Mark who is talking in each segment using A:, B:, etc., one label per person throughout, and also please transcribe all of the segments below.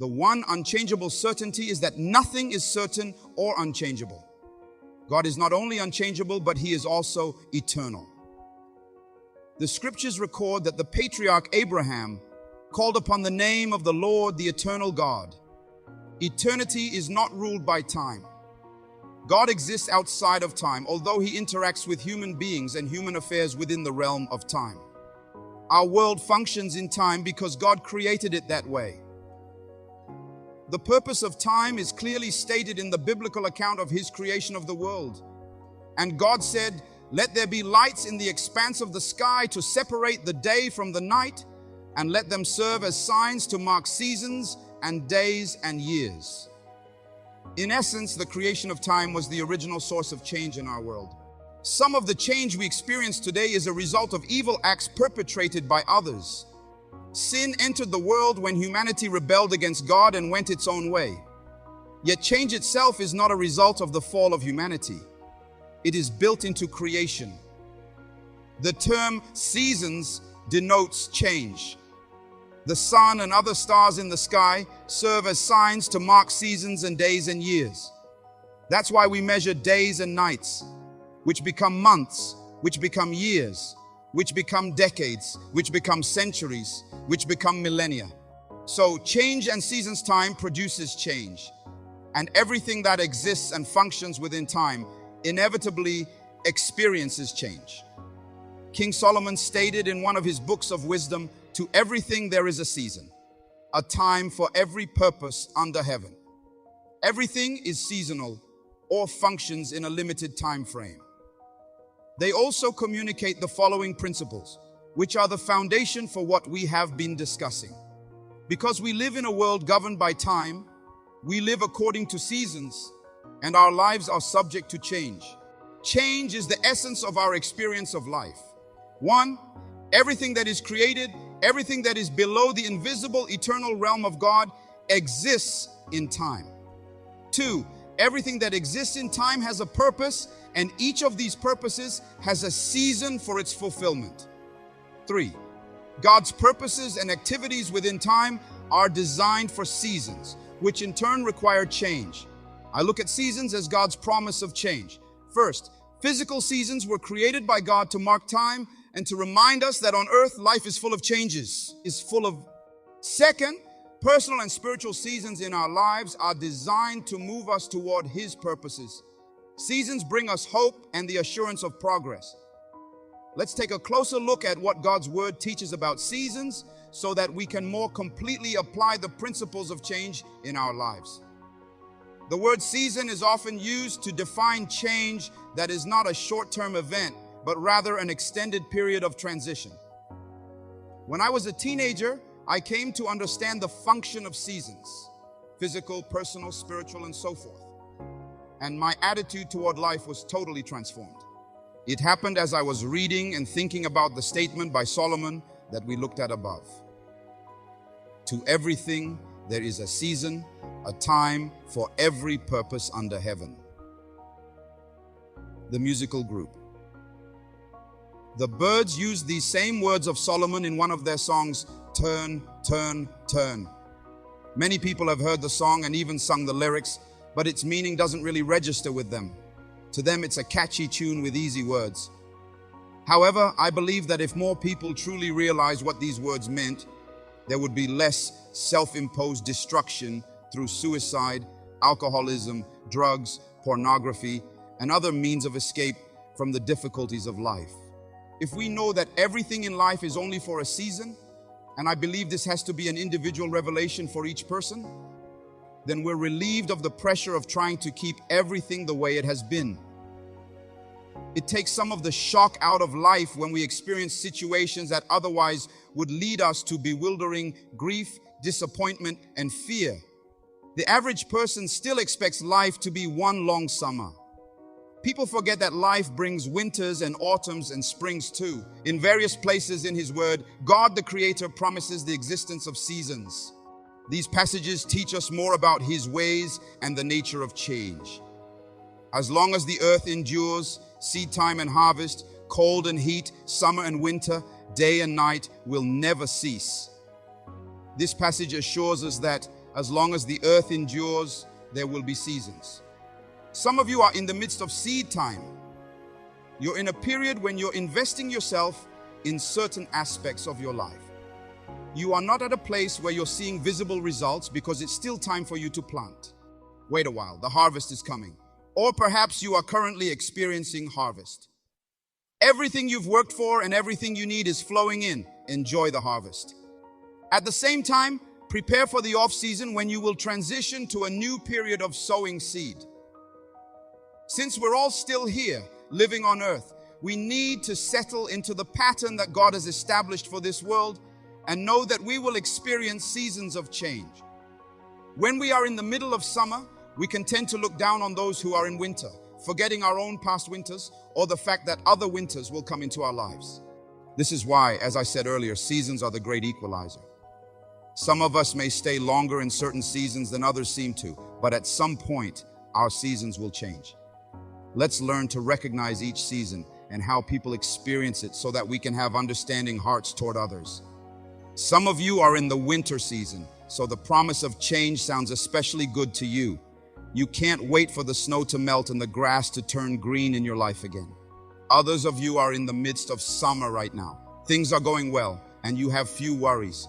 A: The one unchangeable certainty is that nothing is certain or unchangeable. God is not only unchangeable, but He is also eternal. The scriptures record that the patriarch Abraham called upon the name of the Lord, the eternal God. Eternity is not ruled by time. God exists outside of time, although He interacts with human beings and human affairs within the realm of time. Our world functions in time because God created it that way. The purpose of time is clearly stated in the biblical account of His creation of the world. And God said, "Let there be lights in the expanse of the sky to separate the day from the night, and let them serve as signs to mark seasons and days and years." In essence, the creation of time was the original source of change in our world. Some of the change we experience today is a result of evil acts perpetrated by others. Sin entered the world when humanity rebelled against God and went its own way. Yet change itself is not a result of the fall of humanity. It is built into creation. The term seasons denotes change. The sun and other stars in the sky serve as signs to mark seasons and days and years. That's why we measure days and nights, which become months, which become years, which become decades, which become centuries, which become millennia. So change and seasons time produces change. And everything that exists and functions within time inevitably experiences change. King Solomon stated in one of his books of wisdom, "To everything there is a season, a time for every purpose under heaven." Everything is seasonal or functions in a limited time frame. They also communicate the following principles, which are the foundation for what we have been discussing. Because we live in a world governed by time, we live according to seasons, and our lives are subject to change. Change is the essence of our experience of life. 1. Everything that is created, everything that is below the invisible eternal realm of God exists in time. 2. Everything that exists in time has a purpose, and each of these purposes has a season for its fulfillment. 3. God's purposes and activities within time are designed for seasons, which in turn require change. I look at seasons as God's promise of change. First, physical seasons were created by God to mark time and to remind us that on earth life is full of changes, Second, personal and spiritual seasons in our lives are designed to move us toward His purposes. Seasons bring us hope and the assurance of progress. Let's take a closer look at what God's Word teaches about seasons so that we can more completely apply the principles of change in our lives. The word season is often used to define change that is not a short-term event, but rather an extended period of transition. When I was a teenager, I came to understand the function of seasons: physical, personal, spiritual, and so forth. And my attitude toward life was totally transformed. It happened as I was reading and thinking about the statement by Solomon that we looked at above. To everything there is a season, a time for every purpose under heaven. The musical group. The Byrds used these same words of Solomon in one of their songs, "Turn, Turn, Turn." Many people have heard the song and even sung the lyrics, but its meaning doesn't really register with them. To them, it's a catchy tune with easy words. However, I believe that if more people truly realize what these words meant, there would be less self-imposed destruction through suicide, alcoholism, drugs, pornography, and other means of escape from the difficulties of life. If we know that everything in life is only for a season, and I believe this has to be an individual revelation for each person, then we're relieved of the pressure of trying to keep everything the way it has been. It takes some of the shock out of life when we experience situations that otherwise would lead us to bewildering grief, disappointment, and fear. The average person still expects life to be one long summer. People forget that life brings winters and autumns and springs too. In various places in His Word, God the Creator promises the existence of seasons. These passages teach us more about His ways and the nature of change. As long as the earth endures, seed time and harvest, cold and heat, summer and winter, day and night will never cease. This passage assures us that As long as the earth endures, there will be seasons. Some of you are in the midst of seed time. You're in a period when you're investing yourself in certain aspects of your life. You are not at a place where you're seeing visible results because it's still time for you to plant. Wait a while, the harvest is coming. Or perhaps you are currently experiencing harvest. Everything you've worked for and everything you need is flowing in. Enjoy the harvest. At the same time, prepare for the off-season when you will transition to a new period of sowing seed. Since we're all still here, living on earth, we need to settle into the pattern that God has established for this world and know that we will experience seasons of change. When we are in the middle of summer, we can tend to look down on those who are in winter, forgetting our own past winters or the fact that other winters will come into our lives. This is why, as I said earlier, seasons are the great equalizer. Some of us may stay longer in certain seasons than others seem to, but at some point, our seasons will change. Let's learn to recognize each season and how people experience it so that we can have understanding hearts toward others. Some of you are in the winter season, so the promise of change sounds especially good to you. You can't wait for the snow to melt and the grass to turn green in your life again. Others of you are in the midst of summer right now. Things are going well and you have few worries.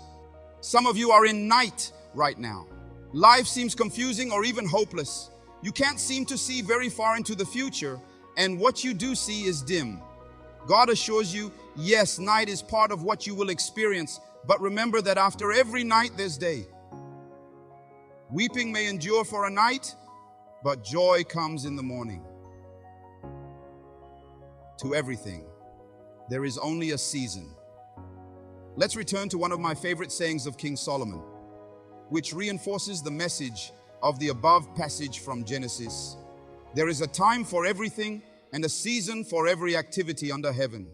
A: Some of you are in night right now. Life seems confusing or even hopeless. You can't seem to see very far into the future, and what you do see is dim. God assures you, yes, night is part of what you will experience, but remember that after every night there's day. Weeping may endure for a night, but joy comes in the morning. To everything, there is only a season. Let's return to one of my favorite sayings of King Solomon, which reinforces the message of the above passage from Genesis. There is a time for everything and a season for every activity under heaven.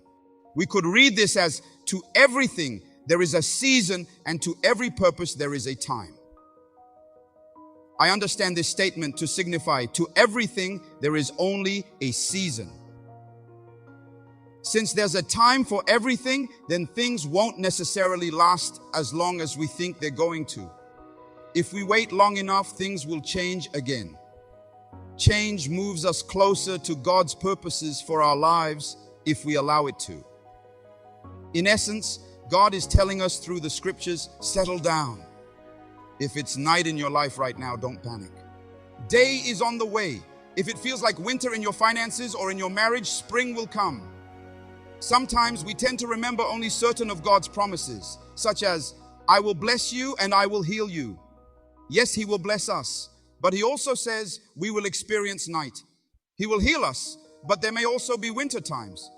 A: We could read this as, to everything there is a season, and to every purpose there is a time. I understand this statement to signify, to everything there is only a season. Since there's a time for everything, then things won't necessarily last as long as we think they're going to. If we wait long enough, things will change again. Change moves us closer to God's purposes for our lives if we allow it to. In essence, God is telling us through the scriptures, settle down. If it's night in your life right now, don't panic. Day is on the way. If it feels like winter in your finances or in your marriage, spring will come. Sometimes we tend to remember only certain of God's promises, such as, I will bless you and I will heal you. Yes, He will bless us, but He also says we will experience night. He will heal us, but there may also be winter times.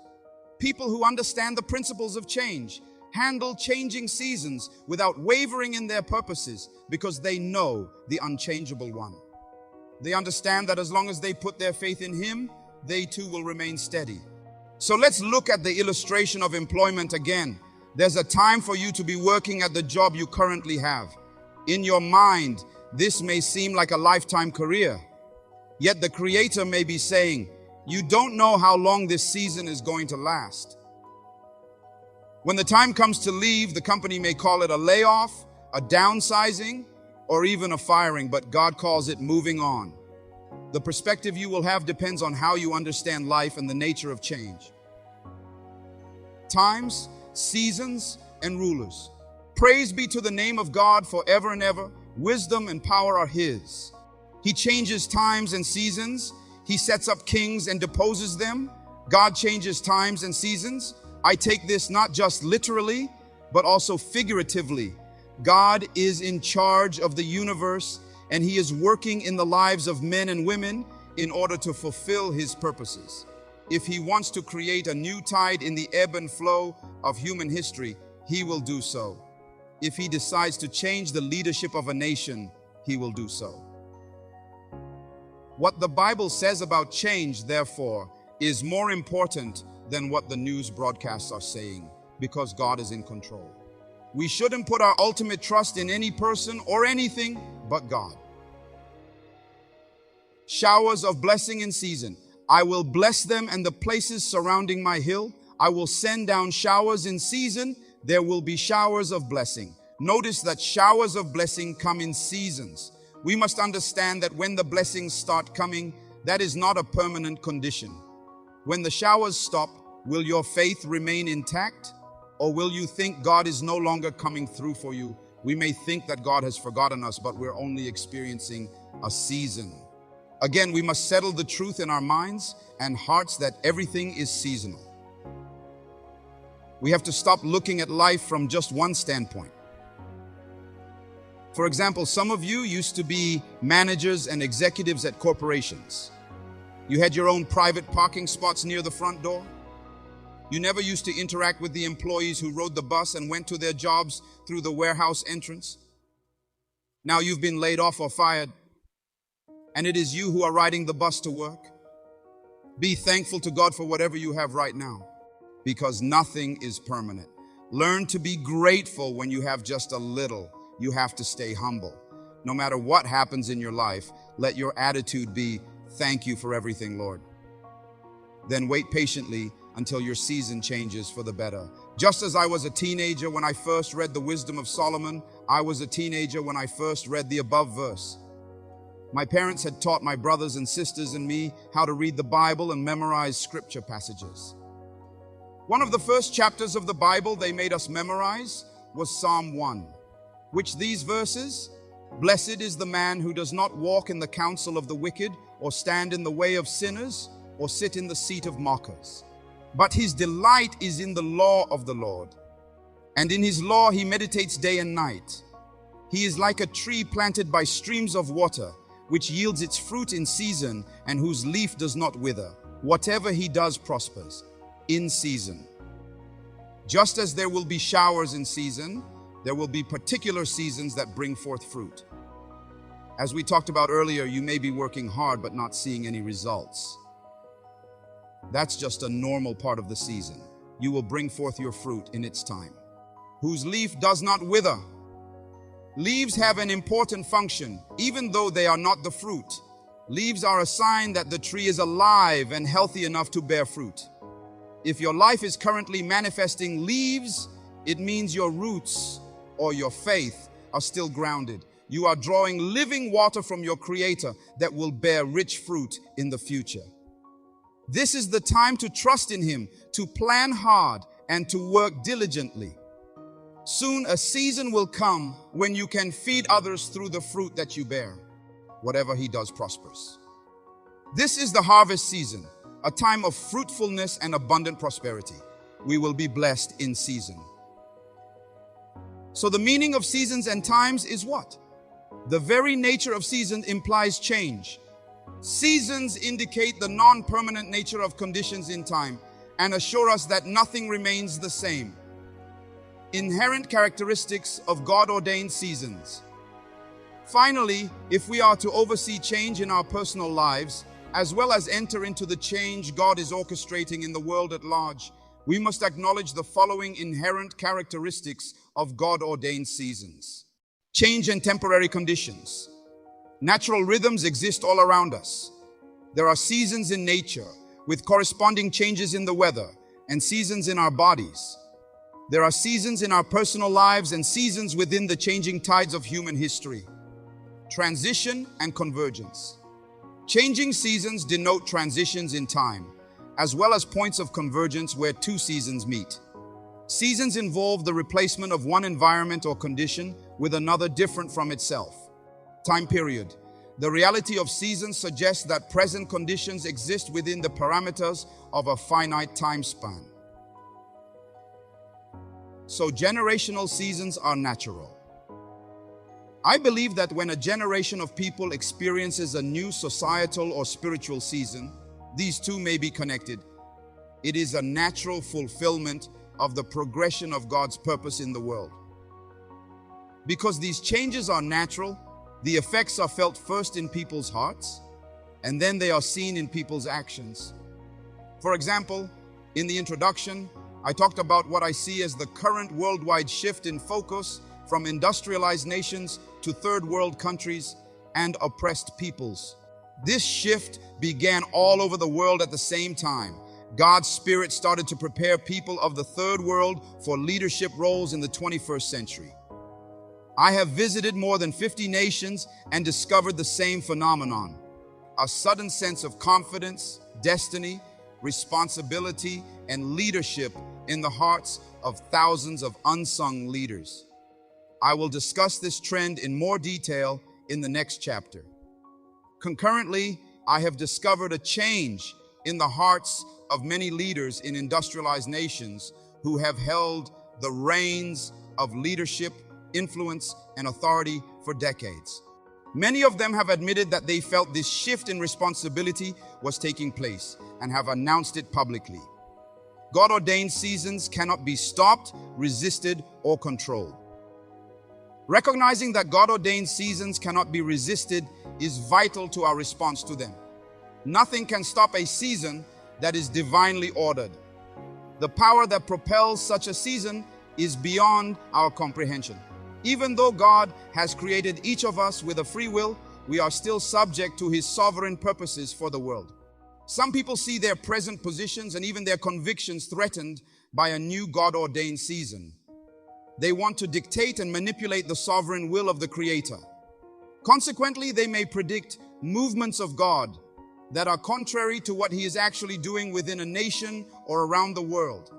A: People who understand the principles of change handle changing seasons without wavering in their purposes because they know the unchangeable one. They understand that as long as they put their faith in Him, they too will remain steady. So let's look at the illustration of employment again. There's a time for you to be working at the job you currently have. In your mind, this may seem like a lifetime career. Yet the Creator may be saying, you don't know how long this season is going to last. When the time comes to leave, the company may call it a layoff, a downsizing, or even a firing, but God calls it moving on. The perspective you will have depends on how you understand life and the nature of change. Times, seasons, and rulers. Praise be to the name of God forever and ever. Wisdom and power are His. He changes times and seasons. He sets up kings and deposes them. God changes times and seasons. I take this not just literally, but also figuratively. God is in charge of the universe, and He is working in the lives of men and women in order to fulfill His purposes. If He wants to create a new tide in the ebb and flow of human history, He will do so. If He decides to change the leadership of a nation, He will do so. What the Bible says about change, therefore, is more important than what the news broadcasts are saying, because God is in control. We shouldn't put our ultimate trust in any person or anything but God. Showers of blessing in season. I will bless them and the places surrounding my hill. I will send down showers in season. There will be showers of blessing. Notice that showers of blessing come in seasons. We must understand that when the blessings start coming, that is not a permanent condition. When the showers stop, will your faith remain intact? Or will you think God is no longer coming through for you? We may think that God has forgotten us, but we're only experiencing a season. Again, we must settle the truth in our minds and hearts that everything is seasonal. We have to stop looking at life from just one standpoint. For example, some of you used to be managers and executives at corporations. You had your own private parking spots near the front door. You never used to interact with the employees who rode the bus and went to their jobs through the warehouse entrance. Now you've been laid off or fired, and it is you who are riding the bus to work. Be thankful to God for whatever you have right now, because nothing is permanent. Learn to be grateful when you have just a little. You have to stay humble. No matter what happens in your life, let your attitude be, thank you for everything, Lord. Then wait patiently until your season changes for the better. Just as I was a teenager when I first read the Wisdom of Solomon, I was a teenager when I first read the above verse. My parents had taught my brothers and sisters and me how to read the Bible and memorize scripture passages. One of the first chapters of the Bible they made us memorize was Psalm 1. Which these verses, blessed is the man who does not walk in the counsel of the wicked, or stand in the way of sinners, or sit in the seat of mockers. But his delight is in the law of the Lord, and in his law he meditates day and night. He is like a tree planted by streams of water, which yields its fruit in season, and whose leaf does not wither. Whatever he does prospers, in season. Just as there will be showers in season, there will be particular seasons that bring forth fruit. As we talked about earlier, you may be working hard but not seeing any results. That's just a normal part of the season. You will bring forth your fruit in its time. Whose leaf does not wither. Leaves have an important function, even though they are not the fruit. Leaves are a sign that the tree is alive and healthy enough to bear fruit. If your life is currently manifesting leaves, it means your roots or your faith are still grounded. You are drawing living water from your Creator that will bear rich fruit in the future. This is the time to trust in Him, to plan hard, and to work diligently. Soon a season will come when you can feed others through the fruit that you bear. Whatever He does prospers. This is the harvest season, a time of fruitfulness and abundant prosperity. We will be blessed in season. So the meaning of seasons and times is what? The very nature of seasons implies change. Seasons indicate the non-permanent nature of conditions in time and assure us that nothing remains the same. Inherent characteristics of God-ordained seasons. Finally, if we are to oversee change in our personal lives, as well as enter into the change God is orchestrating in the world at large, we must acknowledge the following inherent characteristics of God-ordained seasons. Change and temporary conditions. Natural rhythms exist all around us. There are seasons in nature, with corresponding changes in the weather, and seasons in our bodies. There are seasons in our personal lives and seasons within the changing tides of human history. Transition and convergence. Changing seasons denote transitions in time, as well as points of convergence where two seasons meet. Seasons involve the replacement of one environment or condition with another different from itself. Time period. The reality of seasons suggests that present conditions exist within the parameters of a finite time span. So generational seasons are natural. I believe that when a generation of people experiences a new societal or spiritual season, these two may be connected. It is a natural fulfillment of the progression of God's purpose in the world. Because these changes are natural, the effects are felt first in people's hearts, and then they are seen in people's actions. For example, in the introduction, I talked about what I see as the current worldwide shift in focus from industrialized nations to third world countries and oppressed peoples. This shift began all over the world at the same time. God's Spirit started to prepare people of the third world for leadership roles in the 21st century. I have visited more than 50 nations and discovered the same phenomenon: a sudden sense of confidence, destiny, responsibility, and leadership in the hearts of thousands of unsung leaders. I will discuss this trend in more detail in the next chapter. Concurrently, I have discovered a change in the hearts of many leaders in industrialized nations who have held the reins of leadership, influence, and authority for decades. Many of them have admitted that they felt this shift in responsibility was taking place and have announced it publicly. God-ordained seasons cannot be stopped, resisted, or controlled. Recognizing that God-ordained seasons cannot be resisted is vital to our response to them. Nothing can stop a season that is divinely ordered. The power that propels such a season is beyond our comprehension. Even though God has created each of us with a free will, we are still subject to His sovereign purposes for the world. Some people see their present positions and even their convictions threatened by a new God-ordained season. They want to dictate and manipulate the sovereign will of the Creator. Consequently, they may predict movements of God that are contrary to what He is actually doing within a nation or around the world.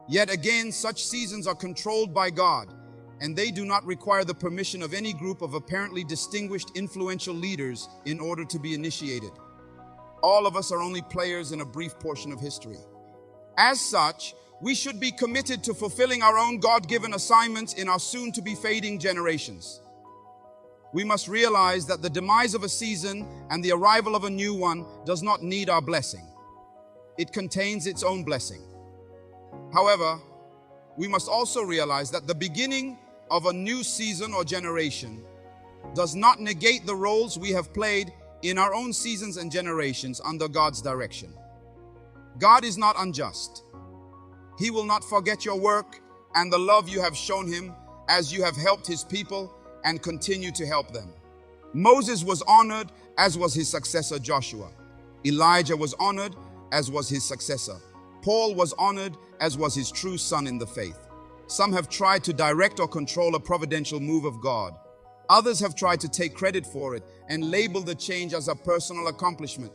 A: Yet again, such seasons are controlled by God, and they do not require the permission of any group of apparently distinguished influential leaders in order to be initiated. All of us are only players in a brief portion of history. As such, we should be committed to fulfilling our own God-given assignments in our soon-to-be fading generations. We must realize that the demise of a season and the arrival of a new one does not need our blessing. It contains its own blessing. However, we must also realize that the beginning of a new season or generation does not negate the roles we have played in our own seasons and generations under God's direction. God is not unjust. He will not forget your work and the love you have shown Him as you have helped His people and continue to help them. Moses was honored, as was his successor Joshua. Elijah was honored, as was his successor. Paul was honored, as was his true son in the faith. Some have tried to direct or control a providential move of God. Others have tried to take credit for it and label the change as a personal accomplishment.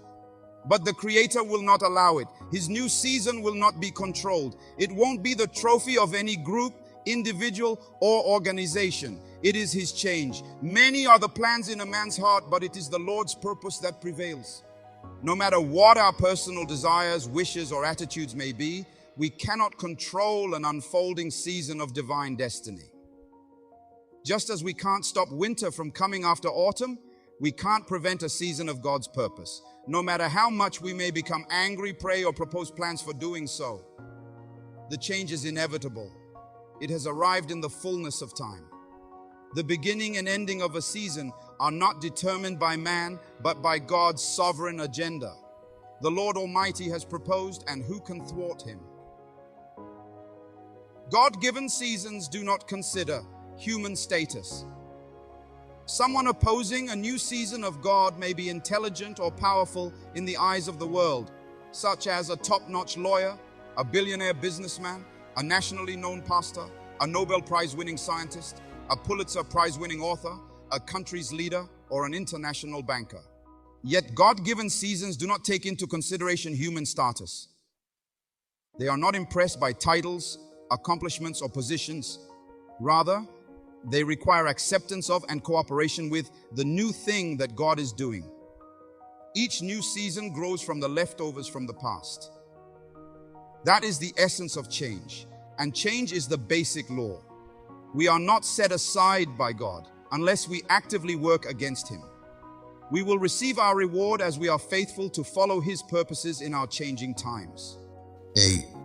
A: But the Creator will not allow it. His new season will not be controlled. It won't be the trophy of any group, individual, or organization. It is His change. Many are the plans in a man's heart, but it is the Lord's purpose that prevails. No matter what our personal desires, wishes, or attitudes may be, we cannot control an unfolding season of divine destiny. Just as we can't stop winter from coming after autumn, we can't prevent a season of God's purpose, no matter how much we may become angry, pray, or propose plans for doing so. The change is inevitable. It has arrived in the fullness of time. The beginning and ending of a season are not determined by man, but by God's sovereign agenda. The Lord Almighty has proposed, and who can thwart Him? God-given seasons do not consider human status. Someone opposing a new season of God may be intelligent or powerful in the eyes of the world, such as a top-notch lawyer, a billionaire businessman, a nationally known pastor, a Nobel Prize-winning scientist, a Pulitzer Prize-winning author, a country's leader, or an international banker. Yet God-given seasons do not take into consideration human status. They are not impressed by titles, accomplishments, or positions. Rather, they require acceptance of and cooperation with the new thing that God is doing. Each new season grows from the leftovers from the past. That is the essence of change, and change is the basic law. We are not set aside by God unless we actively work against Him. We will receive our reward as we are faithful to follow His purposes in our changing times. Amen.